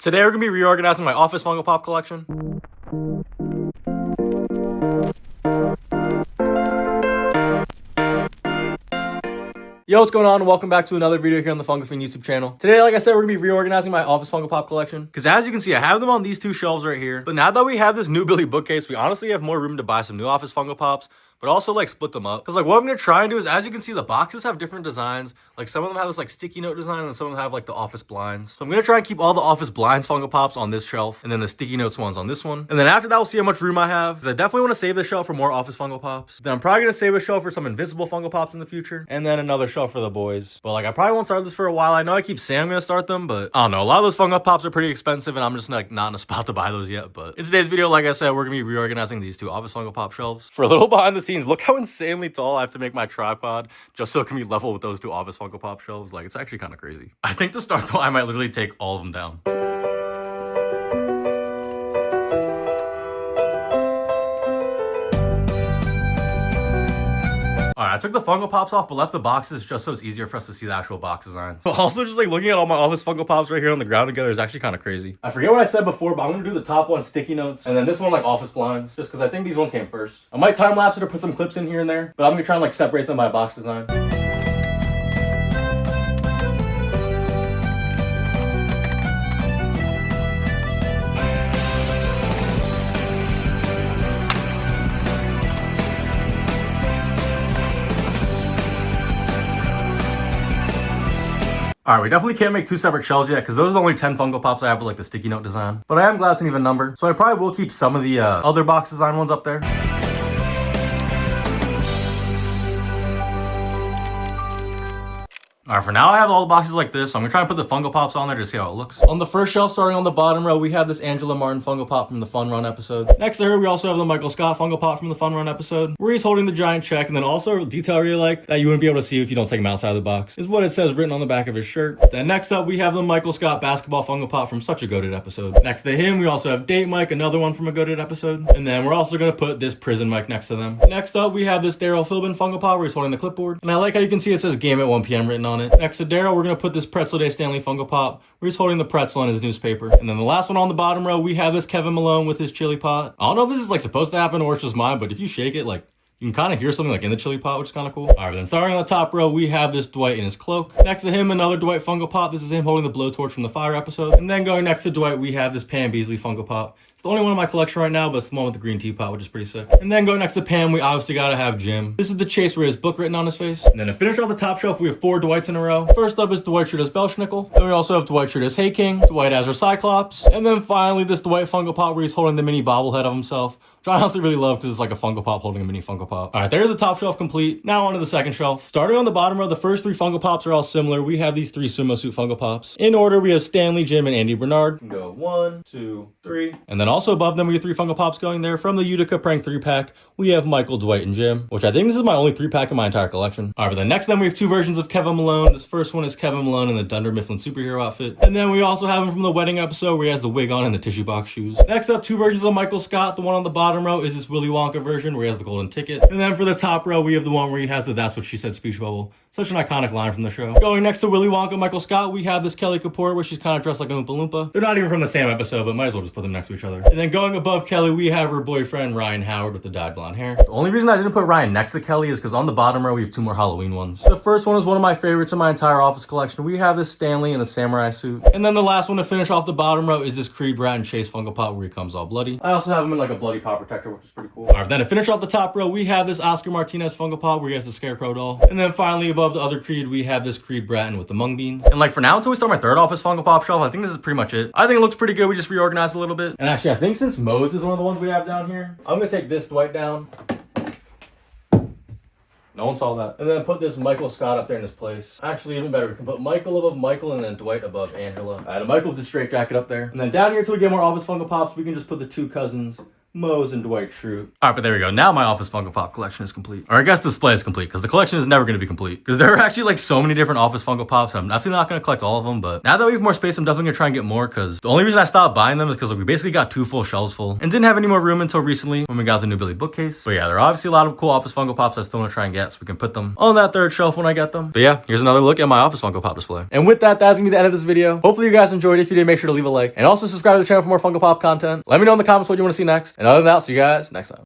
Today we're going to be reorganizing my Office Funko Pop collection. Yo, what's going on? Welcome back to another video here on the Funko Fiend YouTube channel. Today, like I said, we're going to be reorganizing my Office Funko Pop collection. Because as you can see, I have them on these two shelves right here. But now that we have this new Billy bookcase, we honestly have more room to buy some new Office Funko Pops, but also like split them up. Because like what I'm going to try and do is, as you can see, the boxes have different designs. Like some of them have this like sticky note design and some of them have like the office blinds. So I'm going to try and keep all the office blinds Funko Pops on this shelf and then the sticky notes ones on this one. And then after that, we'll see how much room I have. Because I definitely want to save this shelf for more Office Funko Pops. Then I'm probably going to save a shelf for some Invincible Funko Pops in the future. And then another shelf for the boys. But like I probably won't start this for a while. I know I keep saying I'm going to start them, but I don't know. A lot of those Funko Pops are pretty expensive and I'm just like not in a spot to buy those yet. But in today's video, like I said, we're going to be reorganizing these two Office Funko Pop shelves. For a little behind the scenes, look how insanely tall I have to make my tripod just so it can be level with those two Office Funko Pop shelves. Like it's actually kind of crazy. I think to start though, I might literally take all of them down. Alright, I took the Funko Pops off, but left the boxes just so it's easier for us to see the actual box design. But also just like looking at all my Office Funko Pops right here on the ground together is actually kind of crazy. I forget what I said before, but I'm going to do the top one sticky notes, and then this one like office blinds, just because I think these ones came first. I might time lapse it or put some clips in here and there, but I'm going to try and like separate them by box design. Alright, we definitely can't make two separate shelves yet because those are the only 10 Funko Pops I have with like the sticky note design. But I am glad it's an even number, so I probably will keep some of the other box design ones up there. Alright, for now I have all the boxes like this, so I'm going to try and put the Funko Pops on there to see how it looks. On the first shelf, starting on the bottom row, we have this Angela Martin Funko Pop from the Fun Run episode. Next to her, we also have the Michael Scott Funko Pop from the Fun Run episode, where he's holding the giant check, and then also a detail I really like, that you wouldn't be able to see if you don't take him outside of the box, is what it says written on the back of his shirt. Then next up, we have the Michael Scott Basketball Funko Pop from Such a Goated episode. Next to him, we also have Date Mike, another one from a Goated episode. And then we're also going to put this Prison Mike next to them. Next up, we have this Daryl Philbin Funko Pop, where he's holding the clipboard. And I like how you can see it says Game at 1 p.m. written on it. Next to Daryl, we're going to put this Pretzel Day Stanley Funko Pop, where he's holding the pretzel in his newspaper. And then the last one on the bottom row, we have this Kevin Malone with his chili pot. I don't know if this is like supposed to happen or it's just mine, but if you shake it, like you can kind of hear something like in the chili pot, which is kind of cool. All right, then starting on the top row, we have this Dwight in his cloak. Next to him, another Dwight Funko Pop. This is him holding the blowtorch from the fire episode. And then going next to Dwight, we have this Pam Beasley Funko Pop. It's the only one in my collection right now, but it's the one with the green teapot, which is pretty sick. And then going next to Pam, we obviously gotta have Jim. This is the chase where he has book written on his face. And then to finish off the top shelf, we have 4 Dwights in a row. First up is Dwight Schrute as Belschnickel. Then we also have Dwight Schrute as Hey King, Dwight as our Cyclops. And then finally, this Dwight Funko Pop where he's holding the mini bobblehead of himself, which I honestly really love because it's like a Funko Pop holding a mini Funko Pop. All right, there's the top shelf complete. Now on to the second shelf. Starting on the bottom row, the first 3 Funko Pops are all similar. We have these 3 Sumo Suit Funko Pops. In order, we have Stanley, Jim, and Andy Bernard. Go 1, 2, 3. And then also above them, we have 3 Funko Pops going there. From the Utica Prank 3-pack, we have Michael, Dwight, and Jim, which I think this is my only 3-pack in my entire collection. All right, but then next then we have 2 versions of Kevin Malone. This first one is Kevin Malone in the Dunder Mifflin superhero outfit. And then we also have him from the wedding episode where he has the wig on and the tissue box shoes. Next up, 2 versions of Michael Scott. The one on the bottom row is this Willy Wonka version where he has the golden ticket. And then for the top row, we have the one where he has the That's What She Said speech bubble. Such an iconic line from the show. Going next to Willy Wonka, Michael Scott, we have this Kelly Kapoor where she's kind of dressed like a Oompa Loompa. They're not even from the same episode, but might as well just put them next to each other. And then going above Kelly, we have her boyfriend, Ryan Howard, with the dyed blonde hair. The only reason I didn't put Ryan next to Kelly is because on the bottom row, we have 2 more Halloween ones. The first one is one of my favorites in my entire Office collection. We have this Stanley in the samurai suit. And then the last one to finish off the bottom row is this Creed Bratton Chase Funko Pop where he comes all bloody. I also have him in like a bloody pop protector, which is pretty cool. All right, then to finish off the top row, we have this Oscar Martinez Funko Pop where he has the Scarecrow doll. And then finally above the other Creed, we have this Creed Bratton with the mung beans. And like for now, until we start my 3rd Office Funko Pop shelf, I think this is pretty much it. I think it looks pretty good. We just reorganized a little bit. And actually, I think since Mose is one of the ones we have down here, I'm gonna take this Dwight down. No one saw that. And then put this Michael Scott up there in his place. Actually, even better, we can put Michael above Michael and then Dwight above Angela. All right, Michael with the straight jacket up there. And then down here, until we get more Office Funko Pops, we can just put the 2 cousins Moe's and Dwight Schrute. All right, but there we go. Now my Office Funko Pop collection is complete. Or I guess display is complete, because the collection is never going to be complete. Because there are actually like so many different Office Funko Pops, and I'm definitely not going to collect all of them, but now that we have more space, I'm definitely going to try and get more, because the only reason I stopped buying them is because like, we basically got 2 full shelves full, and didn't have any more room until recently when we got the new Billy bookcase. But yeah, there are obviously a lot of cool Office Funko Pops I still want to try and get, so we can put them on that 3rd shelf when I get them. But yeah, here's another look at my Office Funko Pop display. And with that, that's going to be the end of this video. Hopefully you guys enjoyed it. If you did, make sure to leave a like, and also subscribe to the channel for more Funko Pop content. Let me know in the comments what you want to see next. And other than that, see you guys next time.